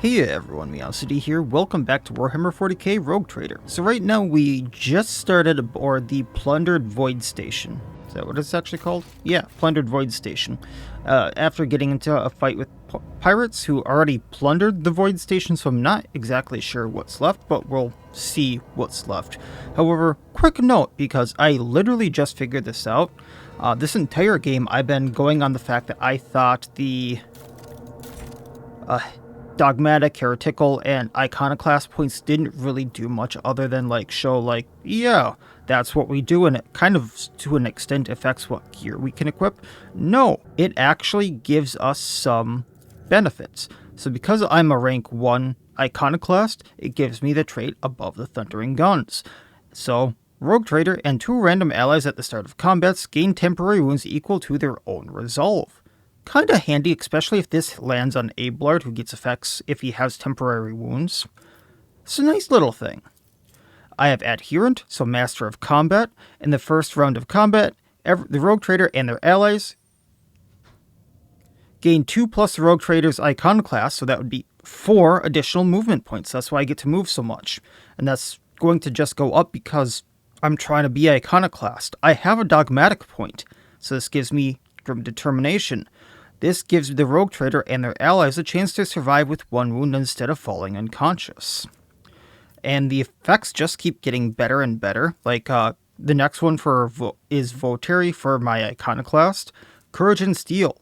Hey everyone, Miacidae here. Welcome back to Warhammer 40k Rogue Trader. So right now we just started aboard the Plundered Void Station. Is that what it's actually called? Yeah, Plundered Void Station. After getting into a fight with pirates who already plundered the Void Station, so I'm not exactly sure what's left, but we'll see what's left. However, quick note, because I literally just figured this out. This entire game I've been going on the fact that I thought the dogmatic, heretical, and iconoclast points didn't really do much other than show yeah, that's what we do, and it kind of to an extent affects what gear we can equip. No, it actually gives us some benefits. So because I'm a rank 1 iconoclast, it gives me the trait above the thundering guns. So Rogue Trader and 2 random allies at the start of combats gain temporary wounds equal to their own resolve. Kinda handy, especially if this lands on Abelard, who gets effects if he has temporary wounds. It's a nice little thing. I have Adherent, so Master of Combat. In the first round of combat, the Rogue Trader and their allies gain 2 plus the Rogue Trader's Iconoclast, so that would be 4 additional movement points. That's why I get to move so much. And that's going to just go up because I'm trying to be Iconoclast. I have a Dogmatic point, so this gives me Determination. This gives the Rogue Trader and their allies a chance to survive with 1 wound instead of falling unconscious. And the effects just keep getting better and better. The next one is Votary for my Iconoclast. Courage and Steel.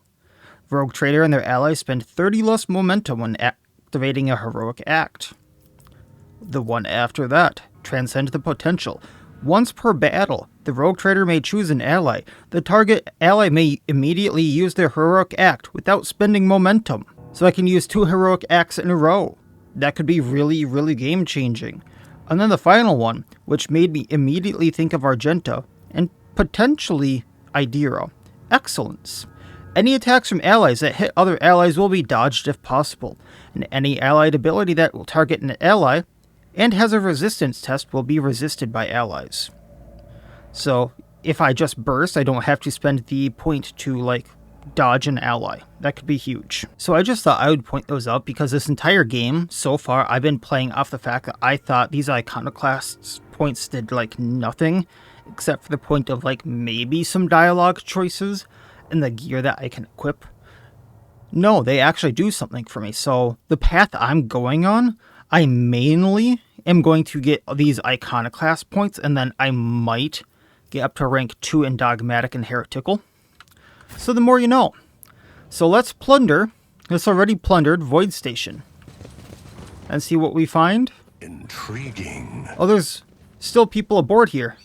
Rogue Trader and their allies spend 30 less momentum when activating a heroic act. The one after that, Transcend the Potential. Once per battle, the Rogue Trader may choose an ally. The target ally may immediately use their heroic act without spending momentum. So I can use 2 heroic acts in a row. That could be really, really game-changing. And then the final one, which made me immediately think of Argenta, and potentially Idira. Excellence. Any attacks from allies that hit other allies will be dodged if possible. And any allied ability that will target an ally and has a resistance test will be resisted by allies. So if I just burst, I don't have to spend the point to dodge an ally. That could be huge. So I just thought I would point those out because this entire game so far I've been playing off the fact that I thought these iconoclasts points did nothing except for the point of maybe some dialogue choices and the gear that I can equip. No, they actually do something for me. So the path I'm going on, I mainly am going to get these iconoclast points, and then I might get up to rank 2 in dogmatic and heretical. So the more you know. So let's plunder this already plundered Void Station and see what we find. Intriguing. Oh, there's still people aboard here.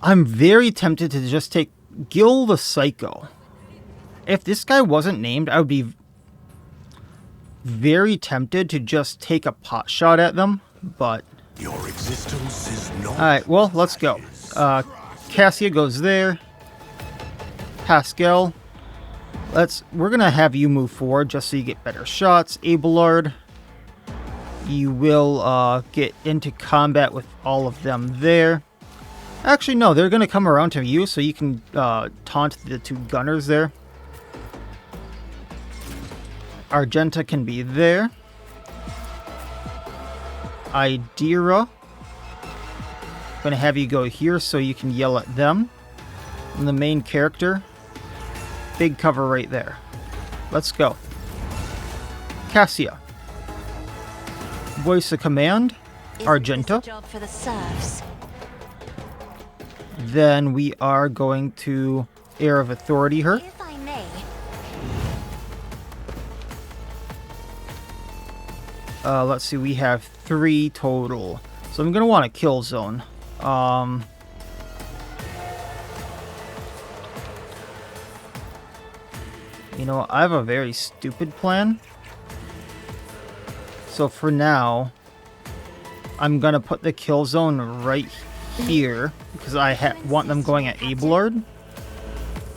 I'm very tempted to just take Gil the Psycho. If this guy wasn't named, I would be very tempted to just take a pot shot at them, but Your existence is not. Alright, well, let's go. Cassia goes there. Pascal. We're gonna have you move forward just so you get better shots. Abelard. You will get into combat with all of them there. Actually, no, they're gonna come around to you so you can taunt the 2 gunners there. Argenta can be there. Idira. Gonna have you go here so you can yell at them. And the main character, big cover right there. Let's go. Cassia. Voice of command, Argenta. Job for the serfs. Then we are going to Air of Authority her. If I may. Let's see, we have 3 total. So I'm gonna want a kill zone. You know, I have a very stupid plan. So for now, I'm gonna put the kill zone right here because I want them going at Abelard.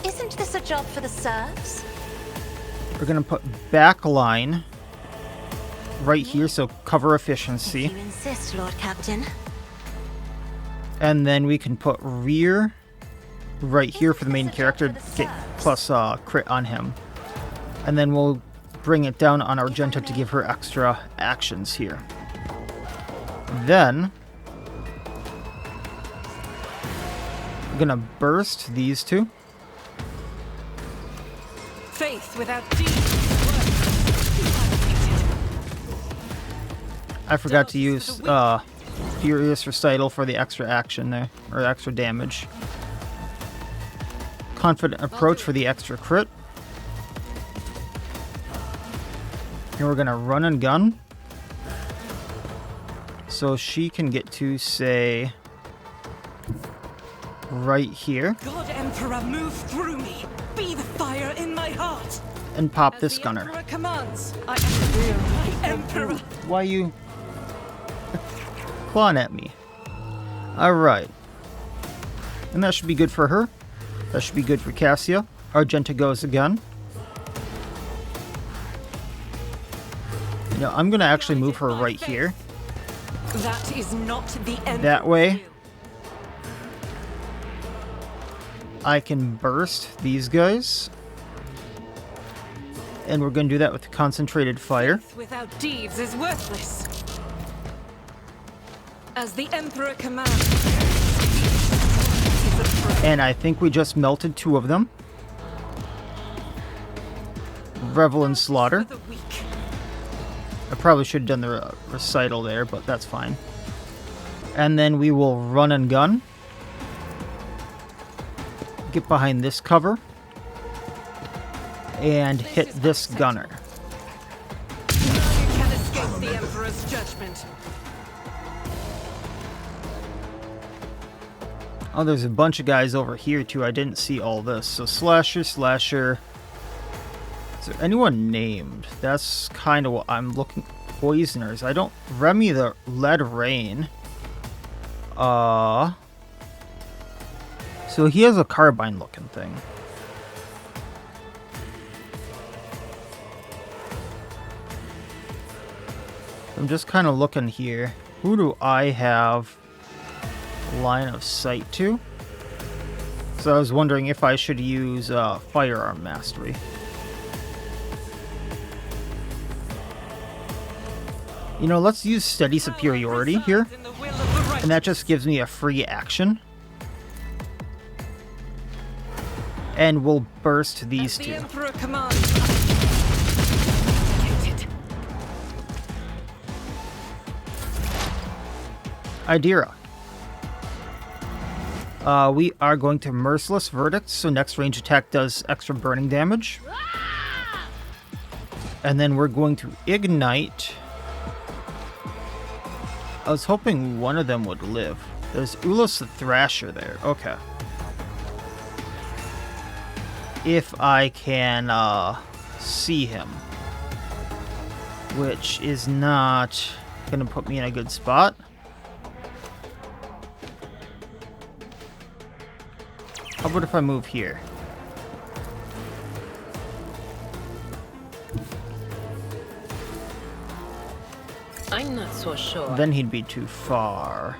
Isn't this a job for the serfs? We're gonna put backline right here, so cover efficiency. If you insist, Lord Captain. And then we can put rear right here for the main character, get plus crit on him. And then we'll bring it down on Argenta to give her extra actions here. Then I'm gonna burst these two. Faith without deeds. I forgot to use Furious Recital for the extra action there, or extra damage. Confident Approach for the extra crit. And we're gonna run and gun. So she can get to, say, right here. God Emperor, move through me. Be the fire in my heart. And pop As this the gunner. Emperor commands. I am the Emperor. Why you clawing at me? Alright. And that should be good for her. That should be good for Cassia. Argenta goes again. You know, I'm going to actually move her right here. That is not the end. That way, I can burst these guys. And we're going to do that with concentrated fire. Faith without deeds is worthless. As the Emperor commands. And I think we just melted two of them. Revel in Slaughter. For the weak. I probably should have done the recital there, but that's fine. And then we will run and gun. Get behind this cover. And hit this gunner. You can escape the Emperor's judgment. Oh, there's a bunch of guys over here too. I didn't see all this. So Slasher, Slasher. Is there anyone named? That's kind of what I'm looking. Poisoners. I don't. Remy the Lead Rain. So he has a carbine looking thing. I'm just kind of looking here. Who do I have line of sight to? So I was wondering if I should use Firearm Mastery. You know, let's use Steady Superiority here. And that just gives me a free action. And we'll burst these The two. Emperor commands. Idira. We are going to Merciless Verdict, so next range attack does extra burning damage. And then we're going to Ignite. I was hoping one of them would live. There's Ulos the Thrasher there. Okay. If I can see him. Which is not going to put me in a good spot. How about if I move here? I'm not so sure. Then he'd be too far.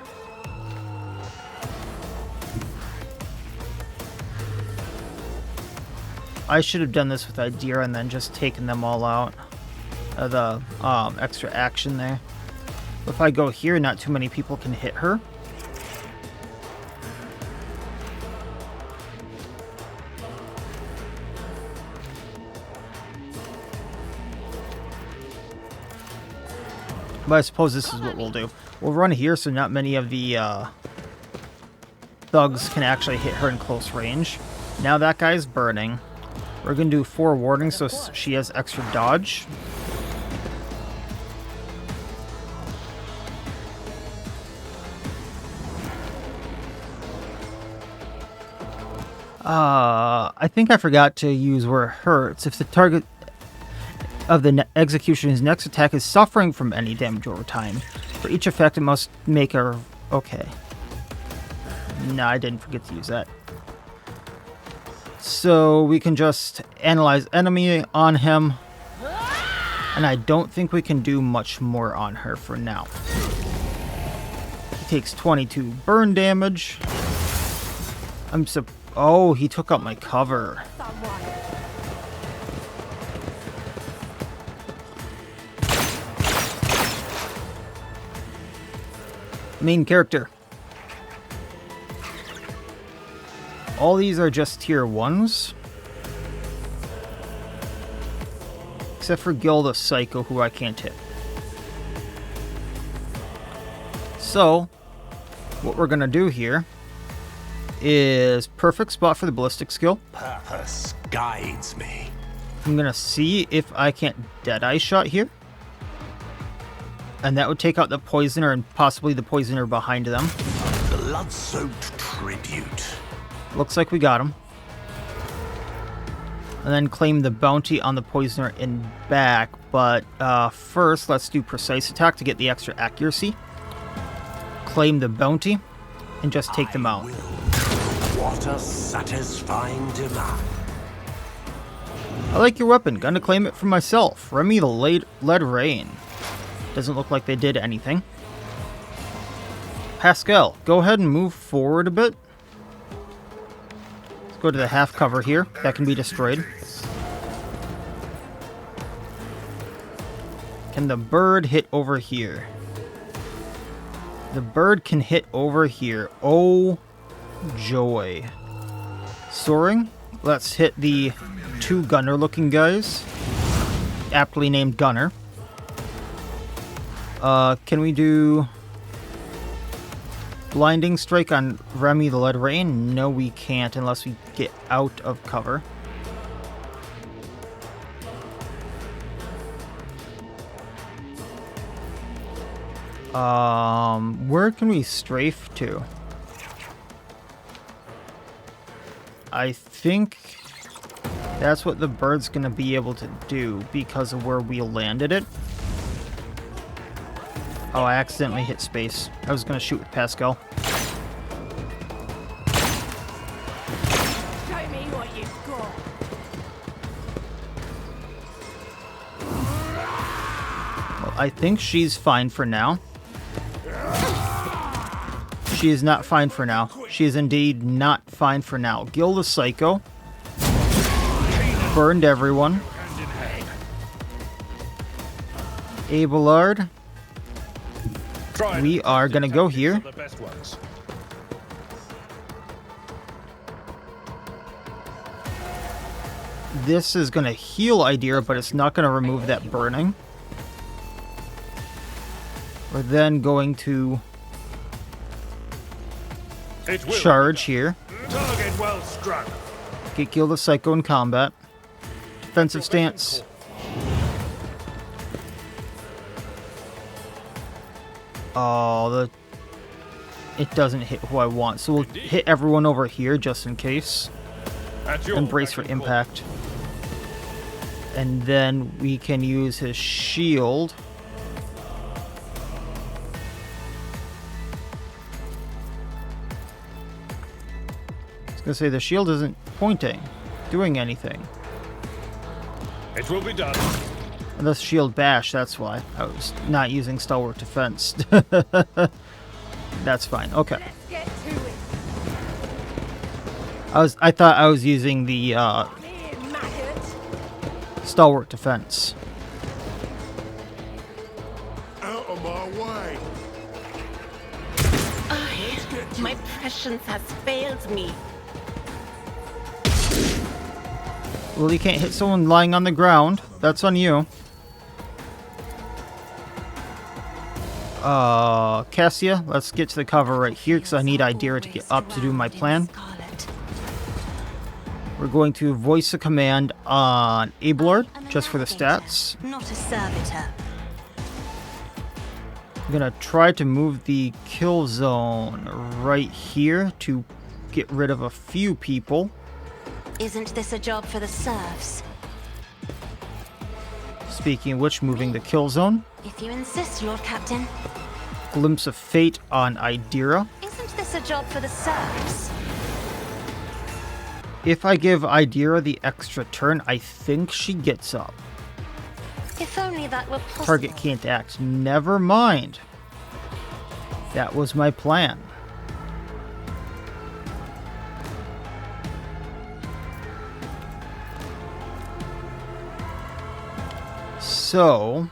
I should have done this with Idira and then just taken them all out. The extra action there. If I go here, not too many people can hit her. But I suppose this is what we'll do. We'll run here so not many of the thugs can actually hit her in close range. Now that guy's burning. We're going to do 4 warnings so she has extra dodge. I think I forgot to use where it hurts. If the target of the execution's next attack is suffering from any damage over time, for each effect it must make a... Okay. No, I didn't forget to use that. So we can just analyze enemy on him. And I don't think we can do much more on her for now. He takes 22 burn damage. Oh, he took out my cover. Main character. All these are just tier 1s. Except for Gil the Psycho, who I can't hit. So, what we're going to do here is perfect spot for the ballistic skill. Purpose guides me. I'm going to see if I can't Deadeye shot here. And that would take out the poisoner and possibly the poisoner behind them. Blood-soaked tribute. Looks like we got him. And then claim the bounty on the poisoner in back. But first, let's do precise attack to get the extra accuracy. Claim the bounty and just take them out. What a satisfying demand. I like your weapon. Gonna claim it for myself. Remy the Lead Rain. Doesn't look like they did anything. Pascal, go ahead and move forward a bit. Let's go to the half cover here. That can be destroyed. Can the bird hit over here? The bird can hit over here. Oh, joy. Soaring. Let's hit the 2 gunner-looking guys. Aptly named Gunner. Can we do Blinding Strike on Remy the Lead Rain? No, we can't unless we get out of cover. Where can we strafe to? I think that's what the bird's gonna be able to do because of where we landed it. Oh, I accidentally hit space. I was gonna shoot with Pascal. Show me what you've got. Well, I think she's fine for now. She is not fine for now. She is indeed not fine for now. Gil the Psycho. Burned everyone. Abelard. We are gonna go here. This is gonna heal Idea, but it's not gonna remove that burning. We're then going to charge here. Target well struck. Get Gil the Psycho in combat. Defensive stance. Oh, it doesn't hit who I want, so we'll hit everyone over here just in case. And brace for impact. And then we can use his shield. I was gonna say the shield isn't pointing, doing anything. It will be done. Unless shield bash, that's why. I was not using stalwart defense. That's fine. Okay. Let's get to it. I thought I was using the Come here, maggot. stalwart defense. Out of my way. My prescience has failed me. Well, you can't hit someone lying on the ground. That's on you. Cassia, let's get to the cover right here because I need Idea to get up to do my plan. We're going to voice a command on Abelard just for the stats. Not a servitor. I'm gonna try to move the kill zone right here to get rid of a few people. Isn't this a job for the serfs? Speaking of which, moving the kill zone. If you insist, Lord Captain. Glimpse of Fate on Idea. Isn't this a job for the serfs? If I give Idea the extra turn, I think she gets up. If only that were possible. Target can't act. Never mind. That was my plan. So,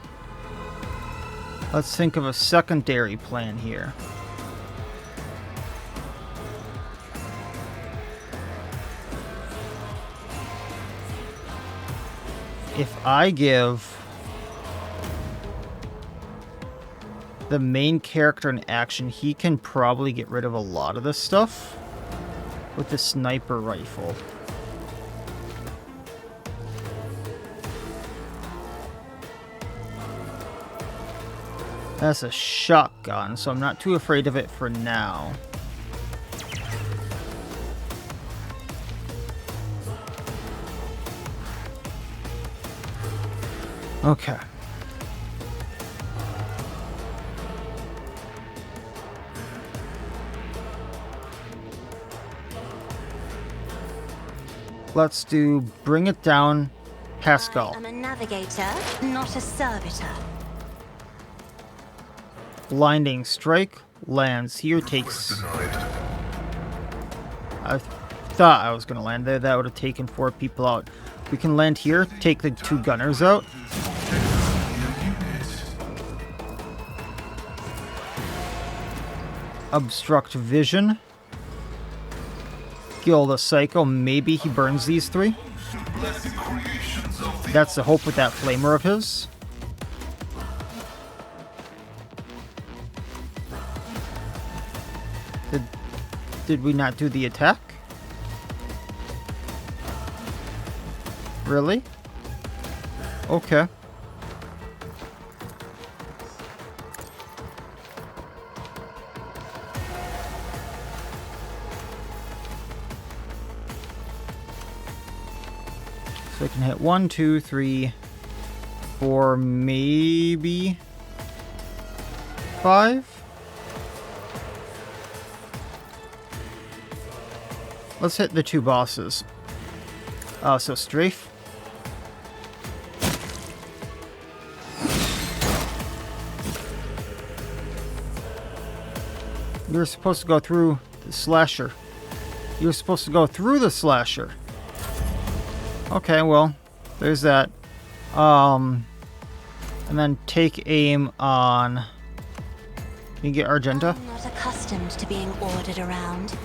let's think of a secondary plan here. if I give the main character an action, he can probably get rid of a lot of this stuff with the sniper rifle. That's a shotgun, so I'm not too afraid of it for now. Okay. Let's do bring it down, Pascal. I am a navigator, not a servitor. Blinding strike lands here, takes... I thought I was going to land there. That would have taken 4 people out. We can land here, take the 2 gunners out. Obstruct vision. Kill the Psycho. Maybe he burns these 3. That's the hope with that flamer of his. Did we not do the attack? Really? Okay. So I can hit 1, 2, 3, 4, maybe 5? Let's hit the 2 bosses. So strafe. You're supposed to go through the slasher. You're supposed to go through the slasher. Okay, well, there's that. And then take aim on... You get Argenta? I'm not accustomed to being ordered around.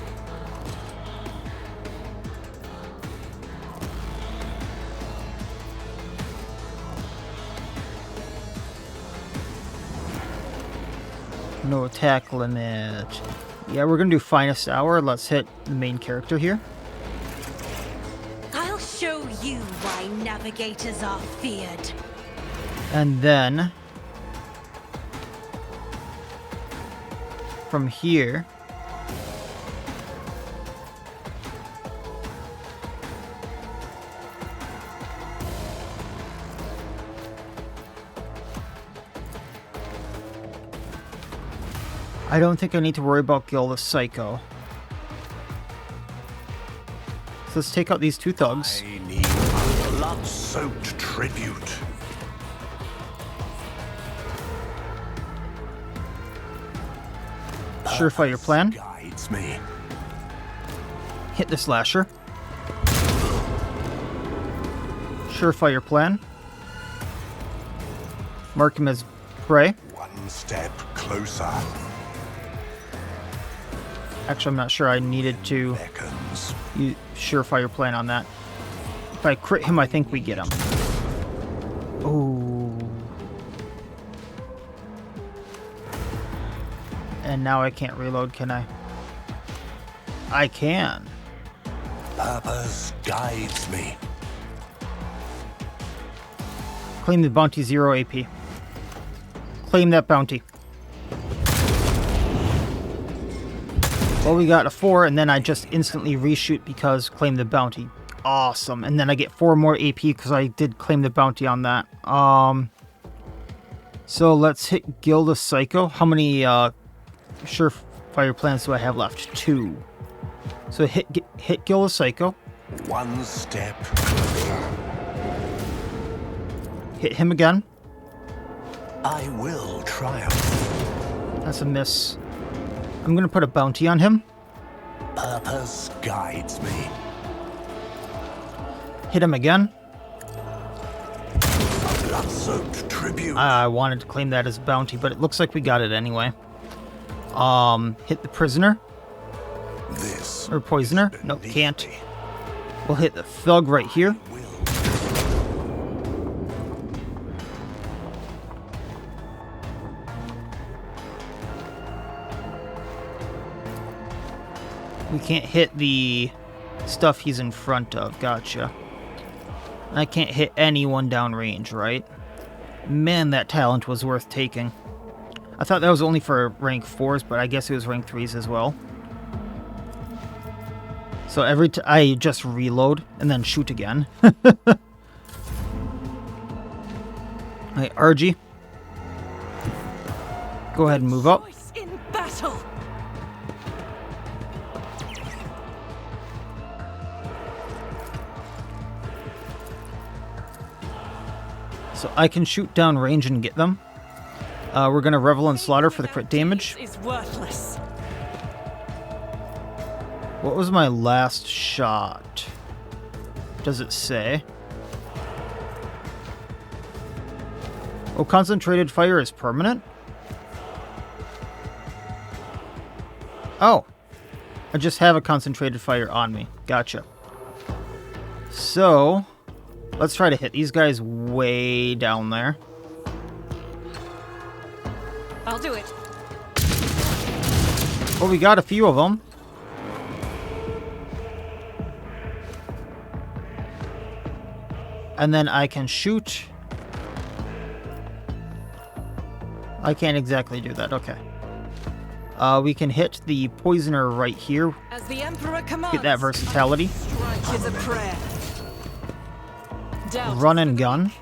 No attack limit. Yeah, we're gonna do finest hour. Let's hit the main character here. I'll show you why navigators are feared. And then from here, I don't think I need to worry about Gil the Psycho. So let's take out these 2 thugs. I need a blood-soaked tribute. Surefire plan. Guides me. Hit the slasher. Surefire plan. Mark him as prey. One step closer. Actually, I'm not sure I needed to Beckons. use surefire plan on that. If I crit him, I think we get him. Ooh. And now I can't reload, can I? I can. Purpose guides me. Claim the bounty, 0 AP. Claim that bounty. Well, we got a 4, and then I just instantly reshoot because claim the bounty. Awesome. And then I get 4 more AP because I did claim the bounty on that. So let's hit Gil the Psycho. How many surefire plans do I have left? 2. So hit Gil the Psycho. One step. Hit him again. I will triumph. That's a miss. I'm going to put a bounty on him. Purpose guides me. Hit him again. A blood-soaked tribute. I wanted to claim that as bounty, but it looks like we got it anyway. Hit the prisoner. This Or poisoner. is Nope, beneath can't. me. We'll hit the thug right here. Will We can't hit the stuff he's in front of. Gotcha. I can't hit anyone downrange, right? Man, that talent was worth taking. I thought that was only for rank 4s, but I guess it was rank 3s as well. So I just reload and then shoot again. Alright, RG. Go ahead and move up. Choice in battle. So I can shoot down range and get them. We're gonna Revel and Slaughter for the crit damage. Is worthless. What was my last shot? Does it say? Oh, concentrated fire is permanent? Oh. I just have a concentrated fire on me. Gotcha. So, let's try to hit these guys way down there. I'll do it. Oh, we got a few of them. And then I can shoot. I can't exactly do that. Okay. We can hit the poisoner right here. As the Emperor commands. Get that versatility. Strike is a prayer. Doubt Run and gun.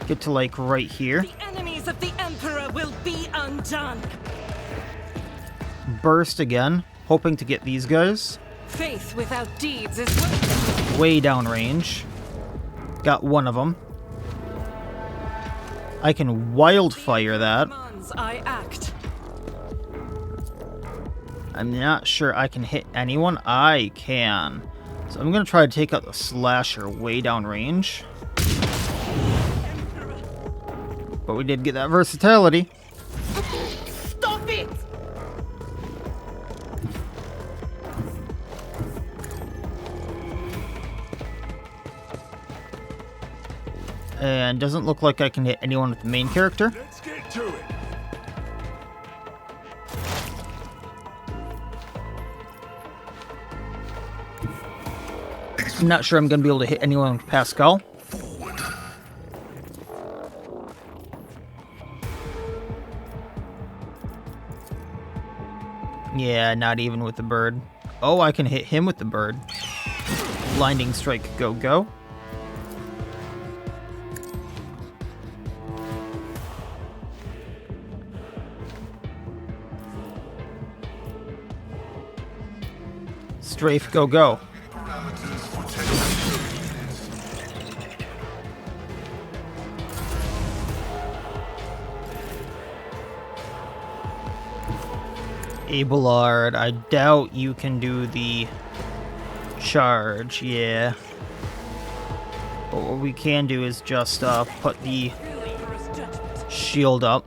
Get to like right here. the enemies of the Emperor will be undone. Burst again. Hoping to get these guys. Faith without deeds is worthless. Way down range. Got one of them. I can wildfire that. Commands I act. I'm not sure I can hit anyone. I can. So I'm going to try to take out the slasher way down range. But we did get that versatility. Stop it! And doesn't look like I can hit anyone with the main character. Let's get to it. I'm not sure I'm going to be able to hit anyone with Pascal. Yeah, not even with the bird. Oh, I can hit him with the bird. Blinding strike, go, go. Strafe, go, go. Abelard, I doubt you can do the charge, yeah. But what we can do is just put the shield up.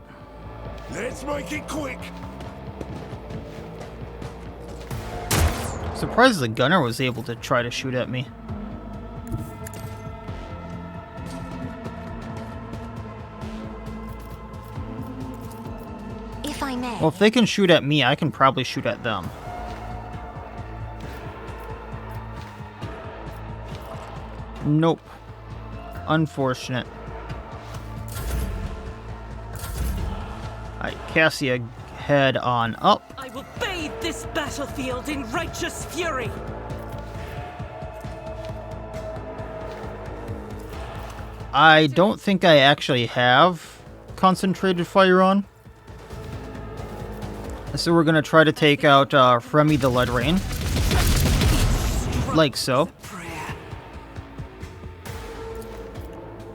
Let's make it quick. Surprised the gunner was able to try to shoot at me. If I may. Well, if they can shoot at me, I can probably shoot at them. Nope. Unfortunate. Alright, Cassia, head on up. I will bathe this battlefield in righteous fury. I don't think I actually have concentrated fire on. So we're gonna try to take out Fremy the Lead Rain. Like so. Prayer.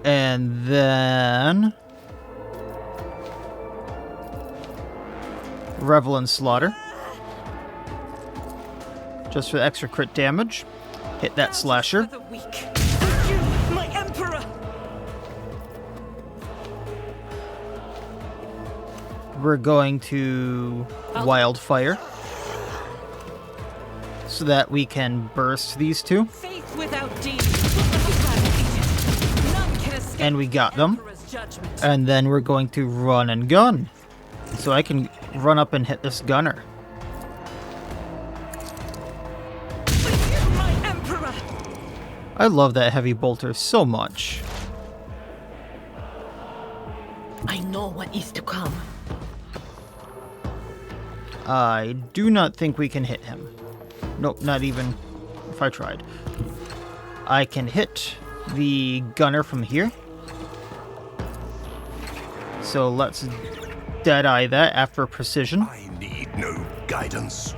And then Revel and Slaughter. Just for the extra crit damage. Hit that slasher. For the weak. For you, my Emperor. We're going to wildfire so that we can burst these two. Faith without deeds. None can escape And we got them. Emperor's judgment. And then we're going to run and gun. So I can run up and hit this gunner. I love that heavy bolter so much. I know what is to come. I do not think we can hit him. Nope, not even if I tried. I can hit the gunner from here. So let's deadeye that after precision. I need no guidance.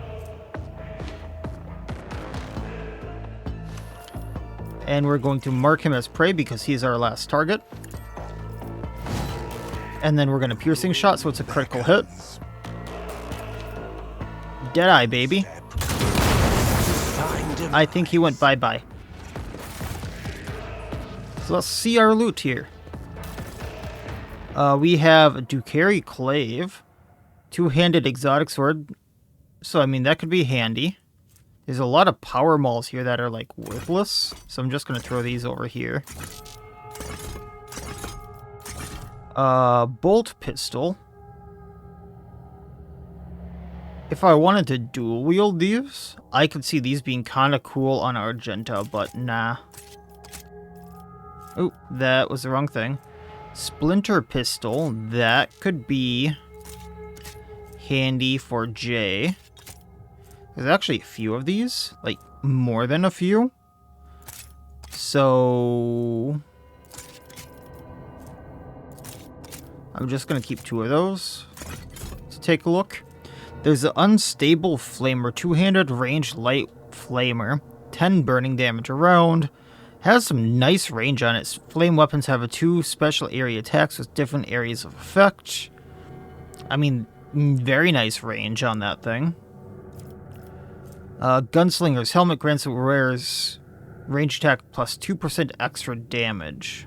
And we're going to mark him as prey because he's our last target. And then we're going to piercing shot, so it's a critical hit. Deadeye, baby. I think he went bye-bye. So let's see our loot here. We have a Ducari Clave. Two-handed exotic sword. So, I mean, that could be handy. There's a lot of power mauls here that are, like, worthless. So I'm just going to throw these over here. Bolt pistol. If I wanted to dual wield these, I could see these being kind of cool on Argenta, but nah. Oh, that was the wrong thing. Splinter pistol. That could be handy for Jay. There's actually a few of these, like more than a few. So I'm just going to keep 2 of those to take a look. There's an unstable flamer, 2-handed ranged light flamer, 10 burning damage around. Has some nice range on it. Flame weapons have 2 special area attacks with different areas of effect. I mean, very nice range on that thing. Gunslinger's helmet grants wearers range attack plus 2% extra damage.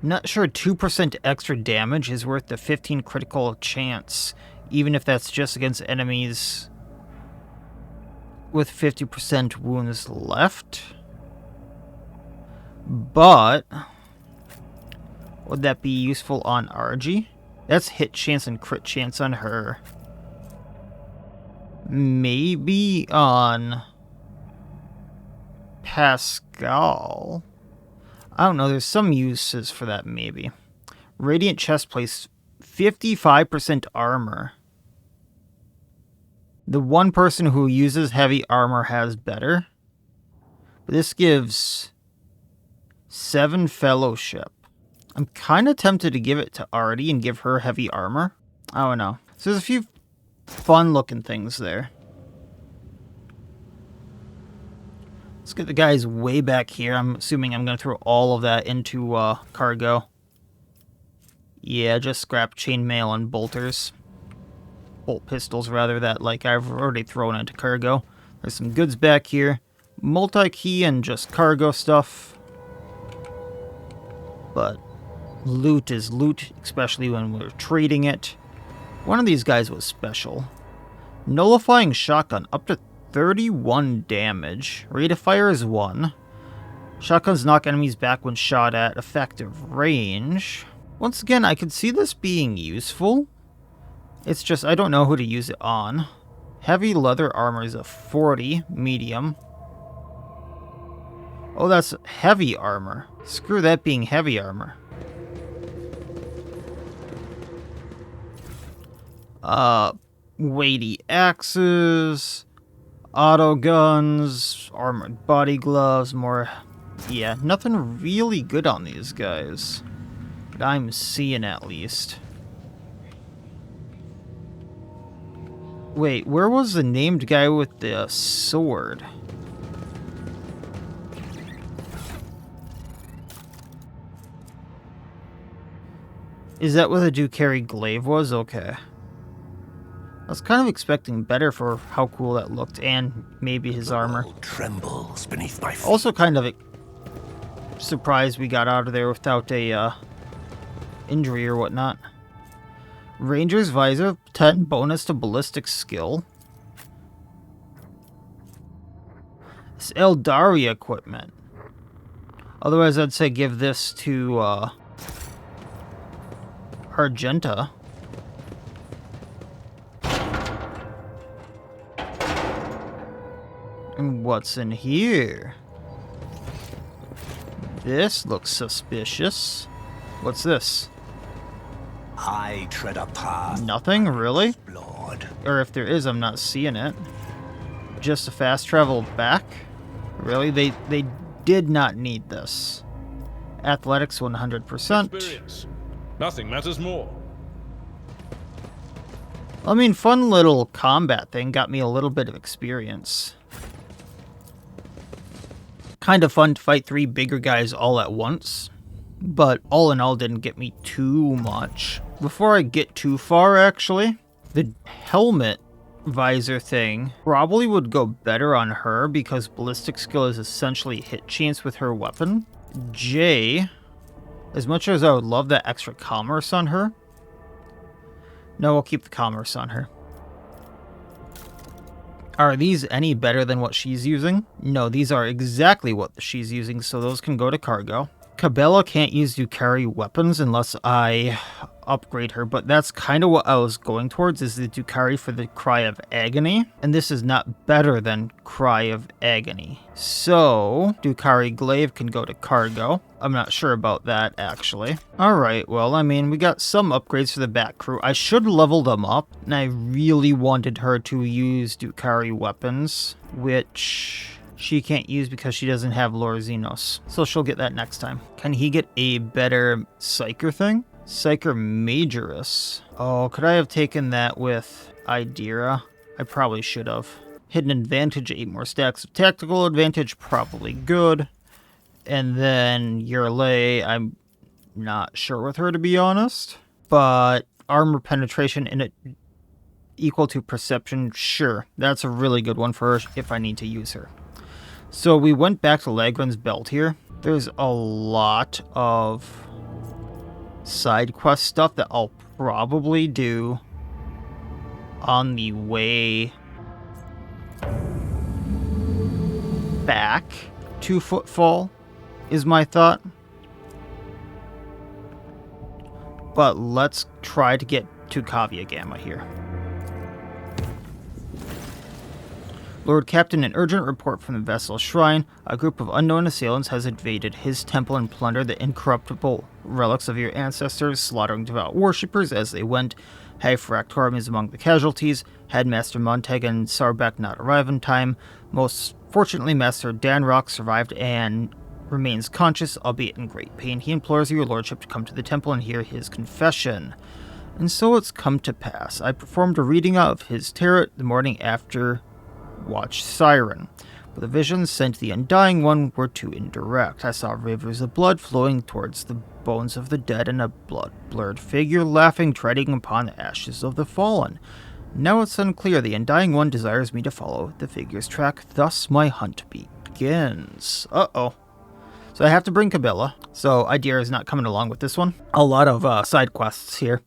Not sure 2% extra damage is worth the 15 critical chance, even if that's just against enemies with 50% wounds left. But would that be useful on RG? That's hit chance and crit chance on her. Maybe on Pascal. I don't know, there's some uses for that maybe. Radiant chest plate, 55% armor. The one person who uses heavy armor has better. But this gives 7 fellowship. I'm kind of tempted to give it to Artie and give her heavy armor. I don't know. So there's a few fun looking things there. Let's get the guys way back here. I'm assuming I'm going to throw all of that into cargo. Yeah, just scrap chainmail and bolters. Bolt pistols, rather, that like I've already thrown into cargo. There's some goods back here. Multi-key and just cargo stuff. But loot is loot, especially when we're trading it. One of these guys was special. Nullifying shotgun, up to 31 damage. Rate of fire is 1. Shotguns knock enemies back when shot at effective range. Once again, I could see this being useful. It's just I don't know who to use it on. Heavy leather armor is a 40, medium. Oh, that's heavy armor. Screw that being heavy armor. Weighty axes, auto guns, armored body gloves, more... Yeah, nothing really good on these guys. But I'm seeing at least. Wait, where was the named guy with the sword? Is that what the Ducari glaive was? Okay. I was kind of expecting better for how cool that looked, and maybe his armor. Trembles beneath my feet. Also kind of surprised we got out of there without a injury or whatnot. Ranger's visor, 10 bonus to ballistic skill. It's Eldaria equipment. Otherwise, I'd say give this to Argenta. And What's in here? This looks suspicious. What's this? I tread a path. Nothing, really? Lord. Or if there is, I'm not seeing it. Just a fast travel back? Really? They did not need this. Athletics 100%. Experience. Nothing matters more. I mean, fun little combat thing got me a little bit of experience. Kind of fun to fight 3 bigger guys all at once, but all in all didn't get me too much. Before I get too far, actually, the helmet visor thing probably would go better on her because ballistic skill is essentially hit chance with her weapon. Jay, as much as I would love that extra commerce on her, no, we'll keep the commerce on her. Are these any better than what she's using? No, these are exactly what she's using, so those can go to cargo. Cabela can't use Dukari weapons unless I upgrade her, but that's kind of what I was going towards, is the Dukari for the Cry of Agony, and this is not better than Cry of Agony. So, Dukari Glaive can go to cargo. I'm not sure about that, actually. Alright, well, I mean, we got some upgrades for the back crew. I should level them up, and I really wanted her to use Dukari weapons, which she can't use because she doesn't have Lorzinos. So she'll get that next time. Can he get a better Psyker thing? Psyker Majorus. Oh, could I have taken that with Idira? I probably should have. Hidden Advantage, 8 more stacks of Tactical Advantage, probably good. And then Yurlay, I'm not sure with her, to be honest. But Armor Penetration in it equal to Perception, sure. That's a really good one for her if I need to use her. So we went back to Lagran's Belt here. There's a lot of side quest stuff that I'll probably do on the way back to Footfall, is my thought. But let's try to get to Kavya Gamma here. Lord Captain, an urgent report from the Vessel Shrine. A group of unknown assailants has invaded his temple and plundered the incorruptible relics of your ancestors, slaughtering devout worshippers as they went. High-Fractorum is among the casualties. Headmaster Montag and Sarbek not arrive in time. Most fortunately, Master Danrock survived and remains conscious, albeit in great pain. He implores your lordship to come to the temple and hear his confession. And so it's come to pass. I performed a reading of his tarot the morning after Watch Siren, but the visions sent to the Undying One were too indirect. I saw rivers of blood flowing towards the bones of the dead and a blood-blurred figure laughing, treading upon the ashes of the fallen. Now it's unclear. The Undying One desires me to follow the figure's track, thus my hunt begins. Uh-oh. So I have to bring Cabela. So Idira is not coming along with this one. A lot of side quests here.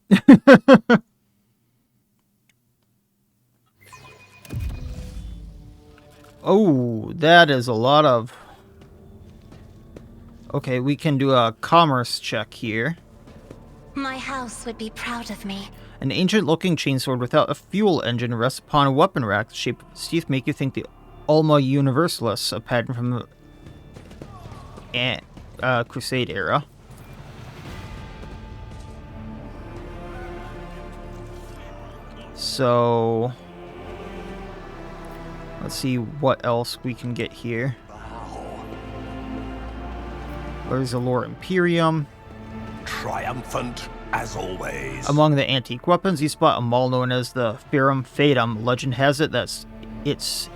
Oh, that is a lot of... Okay, we can do a commerce check here. My house would be proud of me. An ancient-looking chainsword without a fuel engine rests upon a weapon rack. The shape of its teeth make you think the Ulma Universalis, a pattern from the Crusade era. So... let's see what else we can get here. There's a lore Imperium. Triumphant as always. Among the antique weapons, you spot a maul known as the Ferrum Fatum. Legend has it that its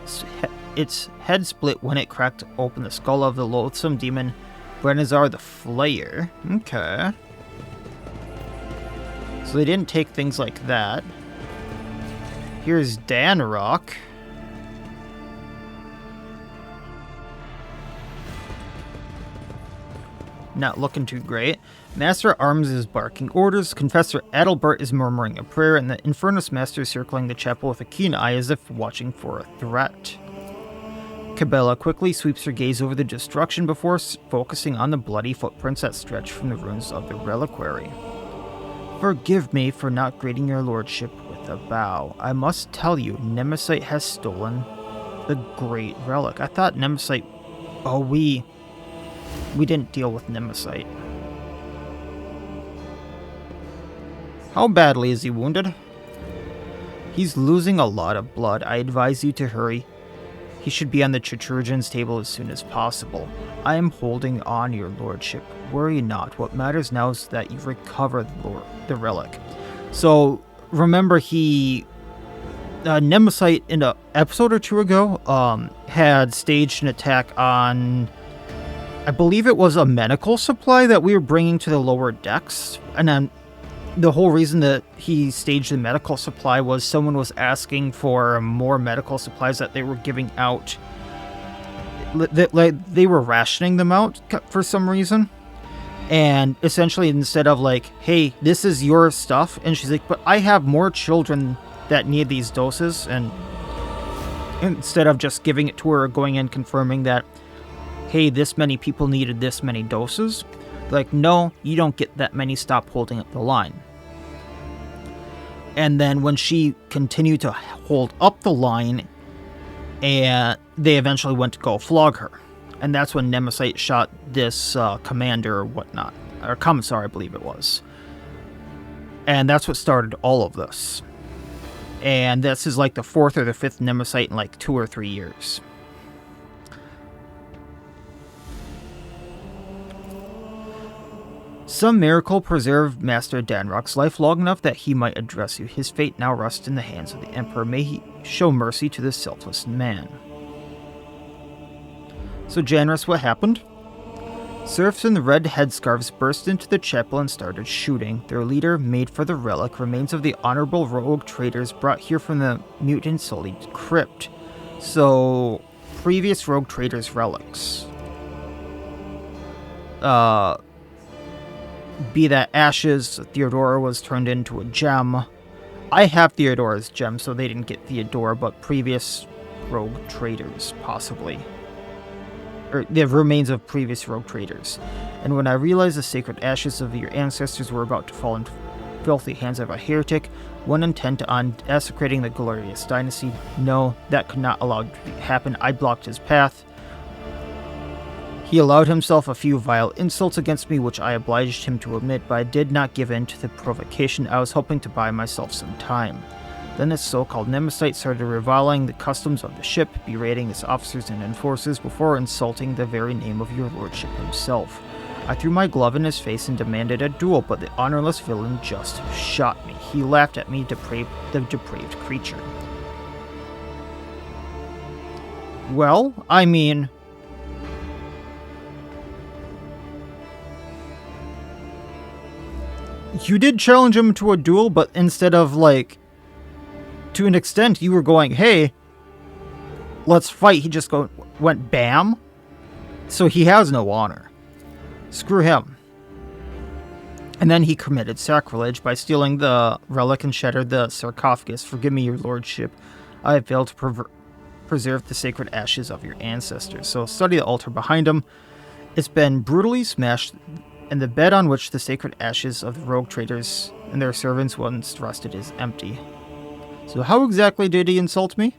head split when it cracked open the skull of the loathsome demon Brenazar the Flayer. Okay. So they didn't take things like that. Here's Danrock. Not looking too great. Master at Arms is barking orders. Confessor Adalbert is murmuring a prayer, and the Infernus Master is circling the chapel with a keen eye as if watching for a threat. Cabela quickly sweeps her gaze over the destruction before focusing on the bloody footprints that stretch from the ruins of the reliquary. Forgive me for not greeting your lordship with a bow. I must tell you, Nemesis has stolen The Great Relic. I thought Nemesis... Oh, we didn't deal with Nemesis. How badly is he wounded? He's losing a lot of blood. I advise you to hurry. He should be on the Chichurgeon's table as soon as possible. I am holding on, your lordship. Worry not. What matters now is that you recover the relic. So, remember Nemesis in an episode or two ago had staged an attack on, I believe it was a medical supply that we were bringing to the lower decks. And then the whole reason that he staged the medical supply was someone was asking for more medical supplies that they were giving out. They were rationing them out for some reason. And essentially, instead of like, hey, this is your stuff, and she's like, but I have more children that need these doses, and instead of just giving it to her or going in confirming that, hey, this many people needed this many doses, like, no, you don't get that many, stop holding up the line. And then when she continued to hold up the line, and they eventually went to go flog her. And that's when Nemesis shot this commander or whatnot, or commissar, I believe it was. And that's what started all of this. And this is like the 4th or the 5th Nemesis in like 2 or 3 years. Some miracle preserved Master Danrock's life long enough that he might address you. His fate now rests in the hands of the Emperor. May he show mercy to this selfless man. So, Janus, what happened? Serfs in the red headscarves burst into the chapel and started shooting. Their leader made for the relic, remains of the honorable rogue traders brought here from the mutant sullied crypt. So, previous rogue traders' relics. Be that ashes, Theodora was turned into a gem. I have Theodora's gem, so they didn't get Theodora, but previous rogue traders, possibly. Or the remains of previous rogue traders. And when I realized the sacred ashes of your ancestors were about to fall into filthy hands of a heretic, one intent on desecrating the glorious dynasty, no, that could not allow it to happen. I blocked his path. He allowed himself a few vile insults against me, which I obliged him to admit, but I did not give in to the provocation. I was hoping to buy myself some time. Then this so-called Nemesis started reviling the customs of the ship, berating its officers and enforcers before insulting the very name of your lordship himself. I threw my glove in his face and demanded a duel, but the honorless villain just shot me. He laughed at me, the depraved creature. Well, I mean... you did challenge him to a duel, but instead of, like... to an extent, you were going, hey, let's fight. He just went bam. So he has no honor. Screw him. And then he committed sacrilege by stealing the relic and shattered the sarcophagus. Forgive me, your lordship. I have failed to preserve the sacred ashes of your ancestors. So study the altar behind him. It's been brutally smashed, and the bed on which the sacred ashes of the rogue traders and their servants once rested is empty. So how exactly did he insult me?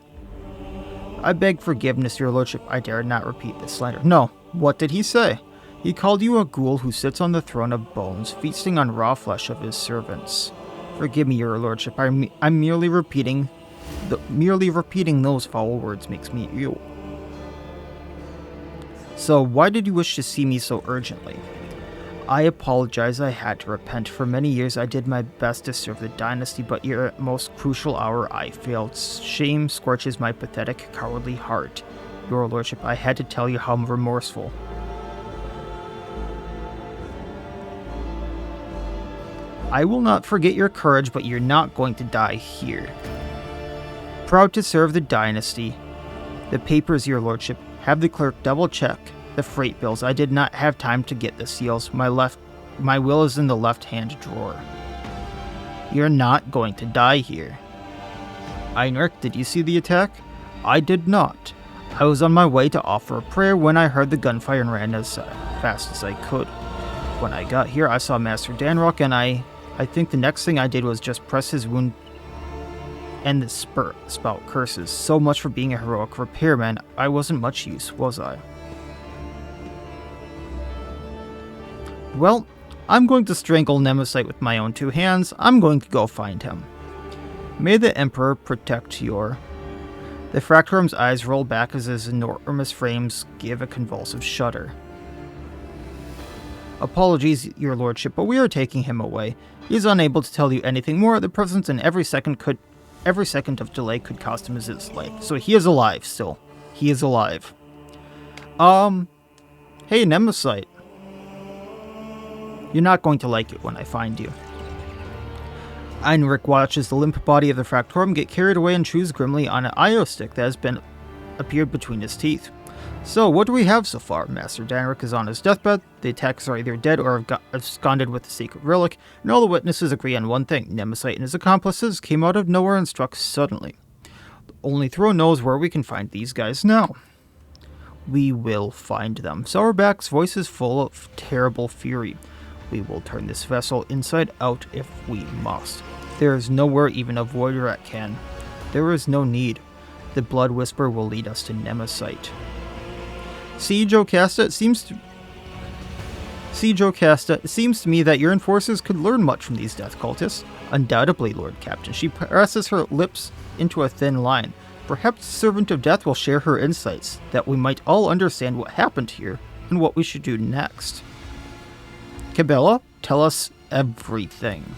I beg forgiveness, your lordship. I dare not repeat this slander. No, what did he say? He called you a ghoul who sits on the throne of bones, feasting on raw flesh of his servants. Forgive me, your lordship. I'm merely repeating. Merely repeating those foul words makes me ill. So why did you wish to see me so urgently? I apologize, I had to repent. For many years I did my best to serve the dynasty, but your most crucial hour I failed. Shame scorches my pathetic, cowardly heart. Your lordship, I had to tell you how I'm remorseful. I will not forget your courage, but you're not going to die here. Proud to serve the dynasty. The papers, your lordship. Have the clerk double-check the freight bills. I did not have time to get the seals. My will is in the left-hand drawer. You're not going to die here. Einrich, did you see the attack? I did not. I was on my way to offer a prayer when I heard the gunfire and ran as fast as I could. When I got here, I saw Master Danrock, and I think the next thing I did was just press his wound end this spout curses. So much for being a heroic repairman. I wasn't much use, was I? Well, I'm going to strangle Nemesis with my own 2 hands. I'm going to go find him. May the Emperor protect your... The Fractorum's eyes roll back as his enormous frames give a convulsive shudder. Apologies, your lordship, but we are taking him away. He is unable to tell you anything more. The presence in every second of delay could cost him his life. So he is alive still. He is alive. Hey, Nemesis. You're not going to like it when I find you. Einrich watches the limp body of the Fractorum get carried away and chews grimly on an IO stick that has appeared between his teeth. So, what do we have so far? Master Danric is on his deathbed, the attackers are either dead or have absconded with the secret relic, and all the witnesses agree on one thing: Nemesis and his accomplices came out of nowhere and struck suddenly. Only Throne knows where we can find these guys now. We will find them. Sourback's voice is full of terrible fury. We will turn this vessel inside out if we must. There is nowhere even a void rat can. There is no need. The Blood Whisper will lead us to Nemesis. See, Jocasta, it seems to me that your enforcers could learn much from these death cultists. Undoubtedly, Lord Captain. She presses her lips into a thin line. Perhaps the Servant of Death will share her insights, that we might all understand what happened here, and what we should do next. Cabela, tell us everything.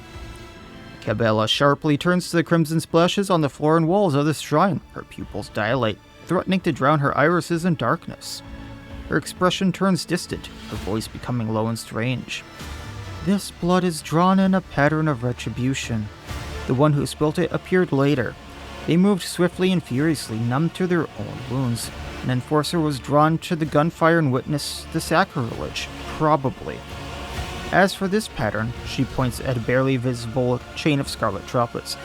Cabela sharply turns to the crimson splashes on the floor and walls of the shrine. Her pupils dilate, threatening to drown her irises in darkness. Her expression turns distant, her voice becoming low and strange. This blood is drawn in a pattern of retribution. The one who spilt it appeared later. They moved swiftly and furiously, numb to their own wounds. An enforcer was drawn to the gunfire and witnessed the sacrilege, probably. As for this pattern, she points at a barely visible chain of scarlet droplets.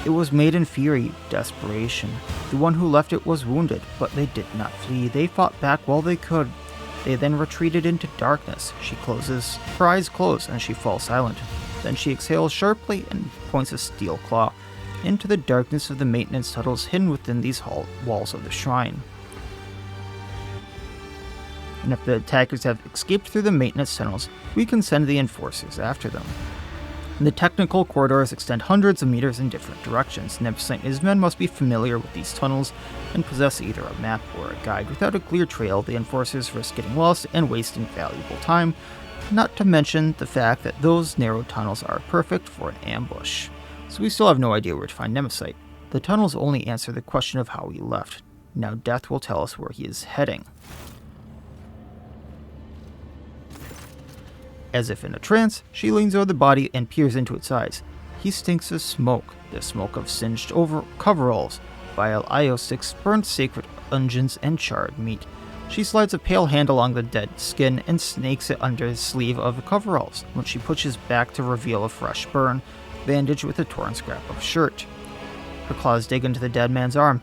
It was made in fury, desperation. The one who left it was wounded, but they did not flee. They fought back while they could. They then retreated into darkness. Her eyes close, and she falls silent. Then she exhales sharply and points a steel claw into the darkness of the maintenance tunnels hidden within these walls of the shrine. And if the attackers have escaped through the maintenance tunnels, we can send the enforcers after them. The technical corridors extend hundreds of meters in different directions. Nemesis and his men must be familiar with these tunnels and possess either a map or a guide. Without a clear trail, the enforcers risk getting lost and wasting valuable time, not to mention the fact that those narrow tunnels are perfect for an ambush. So we still have no idea where to find Nemesis. The tunnels only answer the question of how he left. Now Death will tell us where he is heading. As if in a trance, she leans over the body and peers into its eyes. He stinks of smoke, the smoke of singed over coveralls, vile IO sticks, burnt sacred unguents, and charred meat. She slides a pale hand along the dead skin and snakes it under the sleeve of the coveralls, when she pushes back to reveal a fresh burn, bandaged with a torn scrap of shirt. Her claws dig into the dead man's arm.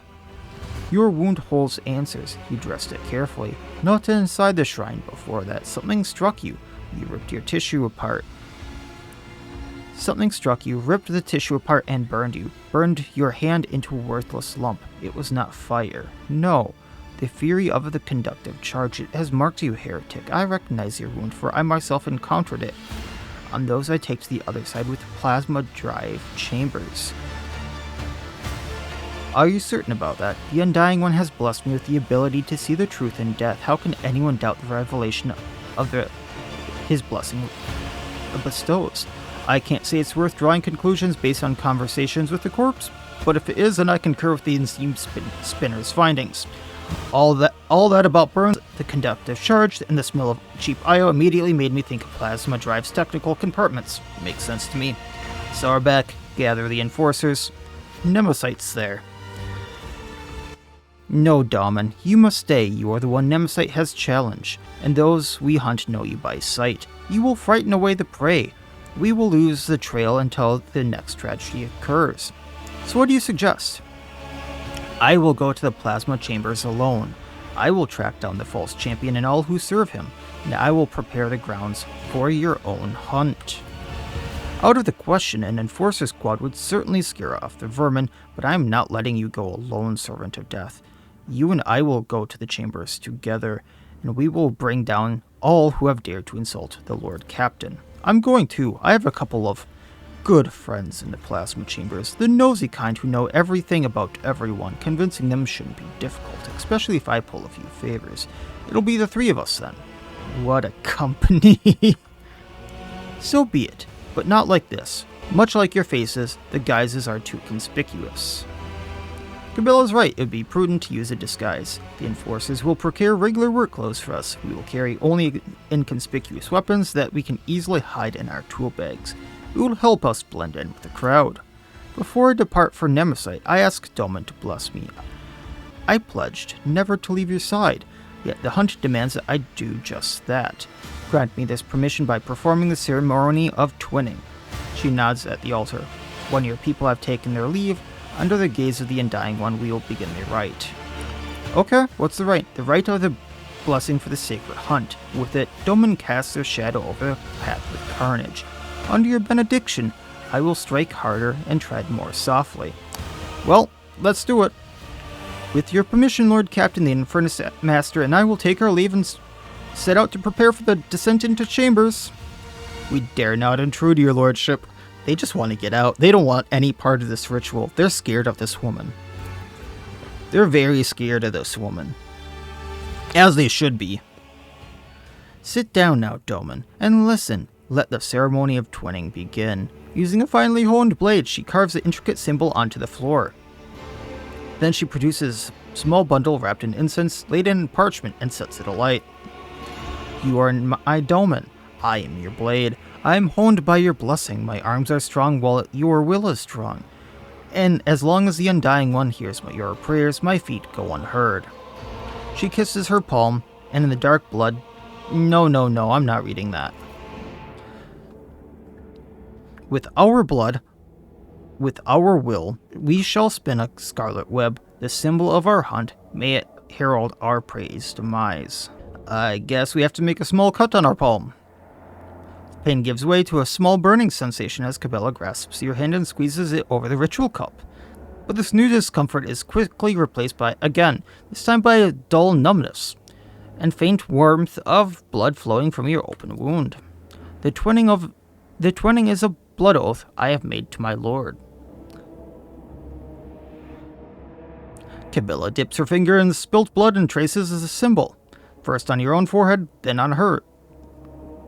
Your wound holds answers. You dressed it carefully. Not inside the shrine before that. Something struck you. You ripped your tissue apart. Something struck you, ripped the tissue apart, and burned you. Burned your hand into a worthless lump. It was not fire. No. The fury of the conductive charge. It has marked you, heretic. I recognize your wound, for I myself encountered it. On those I take to the other side with plasma drive chambers. Are you certain about that? The Undying One has blessed me with the ability to see the truth in death. How can anyone doubt the revelation of his blessing bestows? I can't say it's worth drawing conclusions based on conversations with the corpse, but if it is, then I concur with the Esteemed Spinner's findings. All that about burns, the conductive charge, and the smell of cheap IO immediately made me think of Plasma Drive's technical compartments. Makes sense to me. Sourback, gather the enforcers. Nemesis there. No, Daman, you must stay. You are the one Nemesis has challenged, and those we hunt know you by sight. You will frighten away the prey. We will lose the trail until the next tragedy occurs. So what do you suggest? I will go to the plasma chambers alone. I will track down the false champion and all who serve him, and I will prepare the grounds for your own hunt. Out of the question, an enforcer squad would certainly scare off the vermin, but I am not letting you go alone, servant of death. You and I will go to the chambers together, and we will bring down all who have dared to insult the Lord Captain. I'm going too. I have a couple of good friends in the plasma chambers, the nosy kind who know everything about everyone. Convincing them shouldn't be difficult, especially if I pull a few favors. It'll be the three of us then. What a company. So be it, but not like this. Much like your faces, the guises are too conspicuous. Cabella's right, it would be prudent to use a disguise. The enforcers will procure regular work clothes for us. We will carry only inconspicuous weapons that we can easily hide in our tool bags. It will help us blend in with the crowd. Before I depart for Nemesis, I ask Doman to bless me. I pledged never to leave your side, yet the hunt demands that I do just that. Grant me this permission by performing the ceremony of twinning. She nods at the altar. When your people have taken their leave, under the gaze of the Undying One, we will begin the rite. Okay, what's the rite? The rite of the blessing for the sacred hunt. With it, Doman casts their shadow over the path with carnage. Under your benediction, I will strike harder and tread more softly. Well, let's do it. With your permission, Lord Captain, the Infernus Master, and I will take our leave and set out to prepare for the descent into chambers. We dare not intrude, your lordship. They just want to get out. They don't want any part of this ritual. They're scared of this woman. They're very scared of this woman. As they should be. Sit down now, Doman, and listen. Let the ceremony of twinning begin. Using a finely honed blade, she carves the intricate symbol onto the floor. Then she produces a small bundle wrapped in incense, laid in parchment, and sets it alight. You are my Doman. I am your blade. I am honed by your blessing. My arms are strong while your will is strong. And as long as the Undying One hears your prayers, my feet go unheard. She kisses her palm, and in the dark blood... No, I'm not reading that. With our blood, with our will, we shall spin a scarlet web, the symbol of our hunt. May it herald our prey's demise. I guess we have to make a small cut on our palm. Pain gives way to a small burning sensation as Cabela grasps your hand and squeezes it over the ritual cup. But this new discomfort is quickly replaced by, again, this time by a dull numbness, and faint warmth of blood flowing from your open wound. The twinning is a blood oath I have made to my lord. Cabela dips her finger in the spilt blood and traces as a symbol. First on your own forehead, then on her.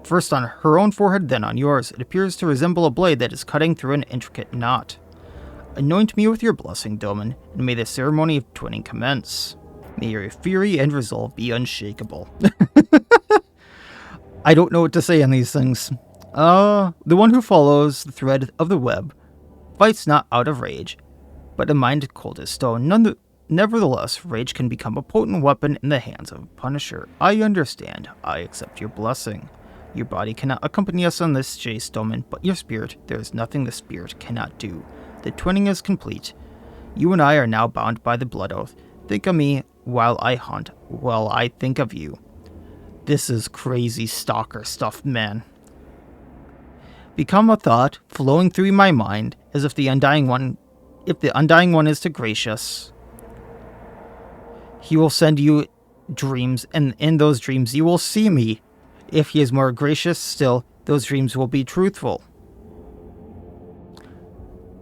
First on her own forehead, then on yours. It appears to resemble a blade that is cutting through an intricate knot. Anoint me with your blessing, Doman, and may the ceremony of twinning commence. May your fury and resolve be unshakable. I don't know what to say on these things. The one who follows the thread of the web fights not out of rage, but a mind cold as stone. Nevertheless, rage can become a potent weapon in the hands of a punisher. I understand. I accept your blessing. Your body cannot accompany us on this chase, Doman, but your spirit, there is nothing the spirit cannot do. The twinning is complete. You and I are now bound by the blood oath. Think of me while I hunt, while I think of you. This is crazy stalker stuff, man. Become a thought flowing through my mind, as if the Undying One is to gracious, he will send you dreams, and in those dreams you will see me. If he is more gracious still, those dreams will be truthful.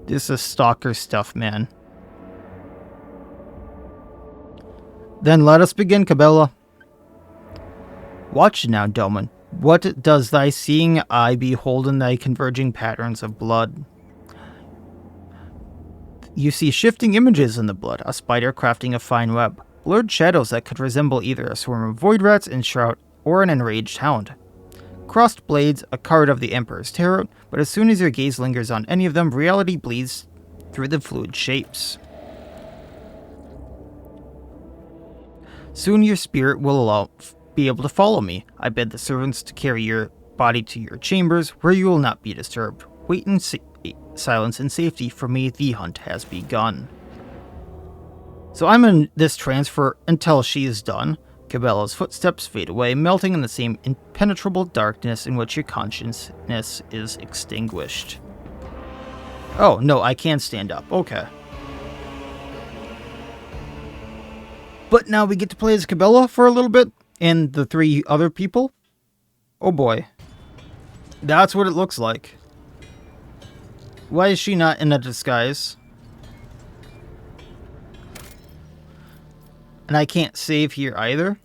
This is stalker stuff, man. Then let us begin, Cabela. Watch now, Doman. What does thy seeing eye behold in thy converging patterns of blood? You see shifting images in the blood, a spider crafting a fine web, blurred shadows that could resemble either a swarm of void rats in shroud or an enraged hound. Crossed blades, a card of the Emperor's Tarot, but as soon as your gaze lingers on any of them, reality bleeds through the fluid shapes. Soon your spirit will be able to follow me. I bid the servants to carry your body to your chambers, where you will not be disturbed. Wait in silence and safety, for me the hunt has begun. So I'm in this transfer until she is done, Cabela's footsteps fade away, melting in the same impenetrable darkness in which your consciousness is extinguished. Oh, no, I can stand up. Okay. But now we get to play as Cabela for a little bit, and the 3 other people. Oh boy. That's what it looks like. Why is she not in a disguise? And I can't save here either?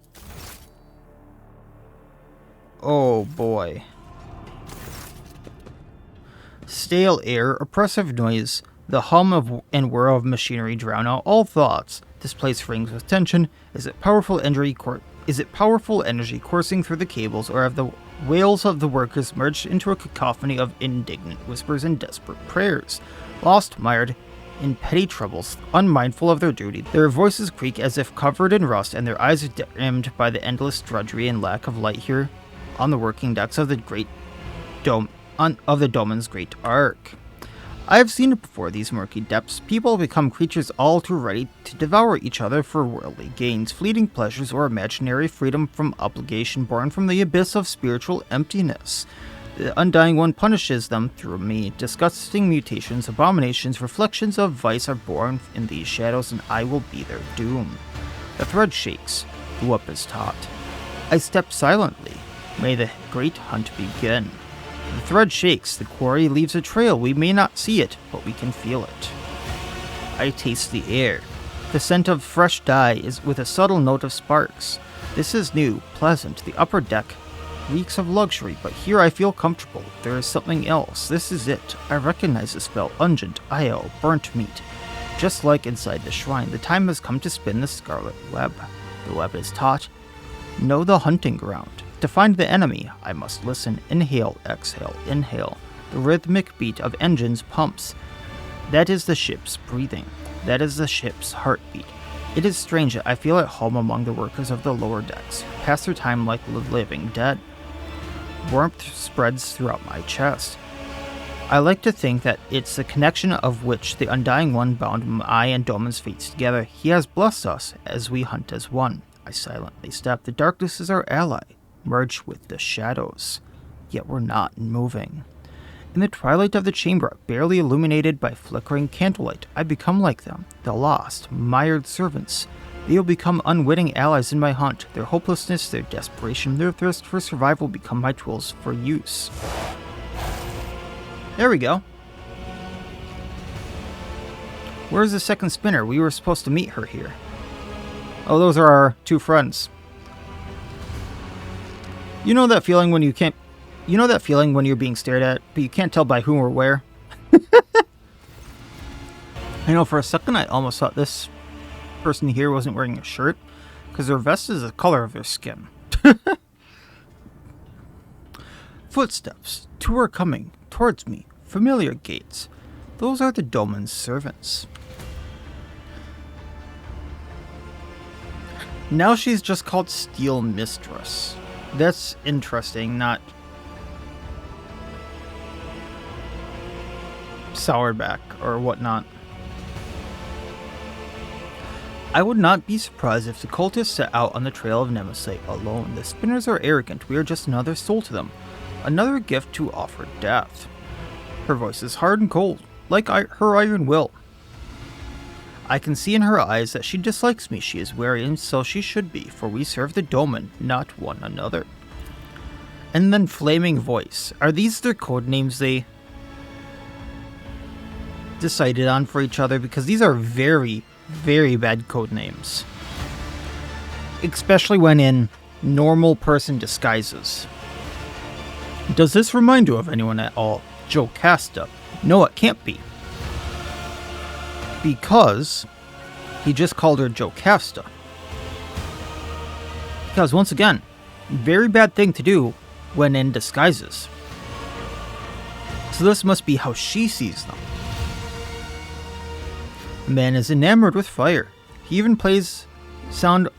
Oh boy. Stale air, oppressive noise, the hum of and whir of machinery drown out all thoughts. This place rings with tension. Is it powerful energy coursing through the cables, or have the wails of the workers merged into a cacophony of indignant whispers and desperate prayers? Lost, mired in petty troubles, unmindful of their duty, their voices creak as if covered in rust, and their eyes are dimmed by the endless drudgery and lack of light here on the working decks of the great dome of the Domin's great ark. I have seen it before, these murky depths. People become creatures all too ready to devour each other for worldly gains, fleeting pleasures, or imaginary freedom from obligation born from the abyss of spiritual emptiness. The Undying One punishes them through me. Disgusting mutations, abominations, reflections of vice are born in these shadows, and I will be their doom. The thread shakes. The whip is taut. I step silently. May the great hunt begin. The thread shakes. The quarry leaves a trail. We may not see it, but we can feel it. I taste the air. The scent of fresh dye is with a subtle note of sparks. This is new, pleasant. The upper deck reeks of luxury, but here I feel comfortable. There is something else. This is it. I recognize the spell. Ungent, Io, burnt meat. Just like inside the shrine, the time has come to spin the scarlet web. The web is taut. Know the hunting ground. To find the enemy, I must listen. Inhale, exhale, inhale. The rhythmic beat of engines pumps. That is the ship's breathing. That is the ship's heartbeat. It is strange that I feel at home among the workers of the lower decks, who pass their time like the living dead. Warmth spreads throughout my chest. I like to think that it's the connection of which the Undying One bound my and Domin's fates together. He has blessed us as we hunt as one. I silently step. The darkness is our ally. Merge with the shadows. Yet we're not moving. In the twilight of the chamber, barely illuminated by flickering candlelight, I become like them, the lost, mired servants. They will become unwitting allies in my hunt. Their hopelessness, their desperation, their thirst for survival become my tools for use. There we go. Where's the second spinner? We were supposed to meet her here. Oh, those are our 2 friends. You know that feeling when when you're being stared at, but you can't tell by whom or where? I know for a second I almost thought this person here wasn't wearing a shirt, because their vest is the color of their skin. Footsteps. 2 are coming towards me. Familiar gates. Those are the Domin's servants. Now she's just called Steel Mistress. That's interesting, not Sourback or whatnot. I would not be surprised if the cultists set out on the trail of Nemesis alone. The spinners are arrogant. We are just another soul to them. Another gift to offer death. Her voice is hard and cold, like her iron will. I can see in her eyes that she dislikes me. She is wary, and so she should be, for we serve the Domin, not one another. And then Flaming Voice. Are these their code names they decided on for each other? Because these are very, very bad code names. Especially when in normal person disguises. Does this remind you of anyone at all? Jocasta. No, it can't be. Because he just called her Jocasta. Because once again, very bad thing to do when in disguises. So this must be how she sees them. The man is enamored with fire. He even plays sound.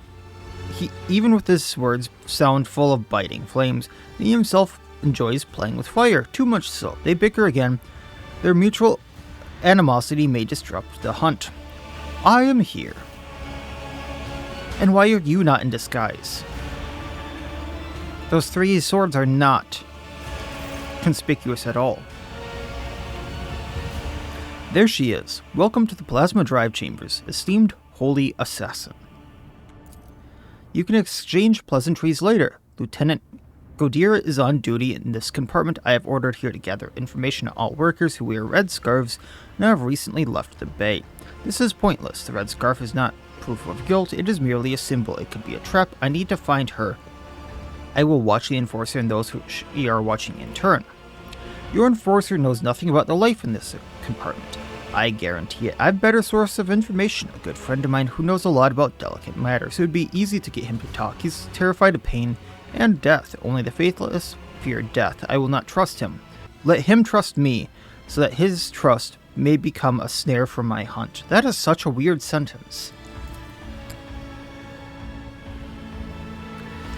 Even with his words sound full of biting flames, he himself enjoys playing with fire. Too much so. They bicker again. Their mutual animosity may disrupt the hunt. I am here. And why are you not in disguise? Those 3 swords are not conspicuous at all. There she is. Welcome to the Plasma Drive Chambers, esteemed holy assassin. You can exchange pleasantries later. Lieutenant Godira is on duty in this compartment. I have ordered here to gather information on all workers who wear red scarves and have recently left the bay. This is pointless. The red scarf is not proof of guilt. It is merely a symbol. It could be a trap. I need to find her. I will watch the enforcer and those who are watching in turn. Your enforcer knows nothing about the life in this compartment. I guarantee it. I have a better source of information. A good friend of mine who knows a lot about delicate matters. It would be easy to get him to talk. He's terrified of pain and death. Only the faithless fear death. I will not trust him. Let him trust me, so that his trust may become a snare for my hunt. That is such a weird sentence.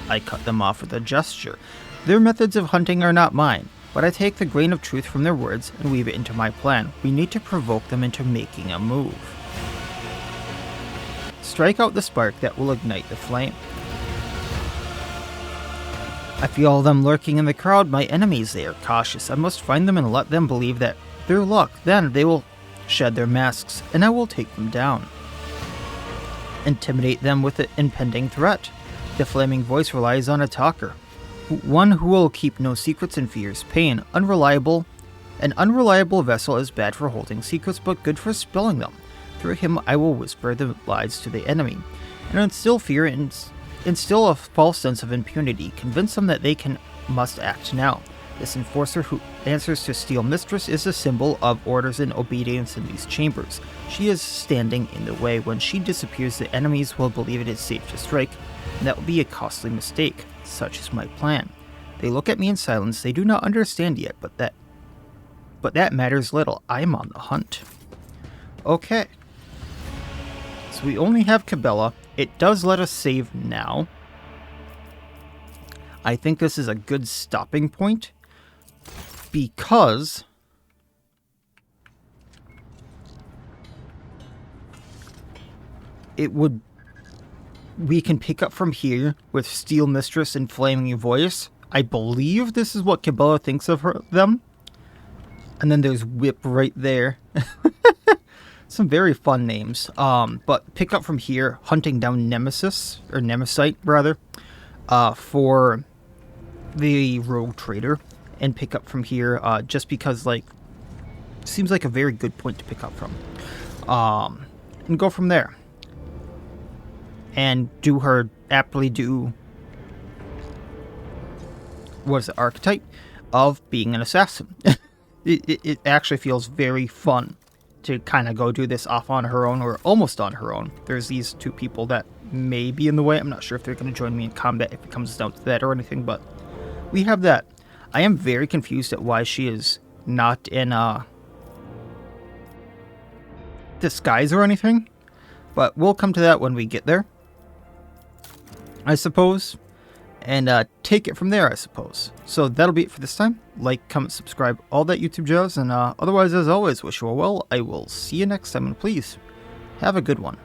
I cut them off with a gesture. Their methods of hunting are not mine, but I take the grain of truth from their words and weave it into my plan. We need to provoke them into making a move. Strike out the spark that will ignite the flame. I feel them lurking in the crowd, my enemies. They are cautious. I must find them and let them believe that their luck. Then they will shed their masks, and I will take them down. Intimidate them with an impending threat. The flaming voice relies on a talker. One who will keep no secrets and fears pain. Unreliable. An unreliable vessel is bad for holding secrets, but good for spilling them. Through him I will whisper the lies to the enemy, and instill fear and instill a false sense of impunity. Convince them that they must act now. This enforcer who answers to Steel Mistress is a symbol of orders and obedience in these chambers. She is standing in the way. When she disappears, the enemies will believe it is safe to strike, and that will be a costly mistake. Such is my plan. They look at me in silence. They do not understand yet, but that matters little. I am on the hunt. Okay. So we only have Cabela. It does let us save now. I think this is a good stopping point because we can pick up from here with Steel Mistress and Flaming Voice. I believe this is what Cabela thinks of them. And then there's Whip right there. Some very fun names. But pick up from here, hunting down Nemesis, or Nemesite, rather, for the Rogue Trader. And pick up from here, just because, like, seems like a very good point to pick up from. And go from there. And aptly do, what is the archetype of being an assassin. It actually feels very fun to kind of go do this off on her own, or almost on her own. There's these 2 people that may be in the way. I'm not sure if they're going to join me in combat if it comes down to that or anything, but we have that. I am very confused at why she is not in disguise or anything, but we'll come to that when we get there, I suppose, and take it from there, I suppose. So that'll be it for this time. Like, comment, subscribe, all that YouTube jazz, and otherwise, as always, wish you all well. I will see you next time, and please, have a good one.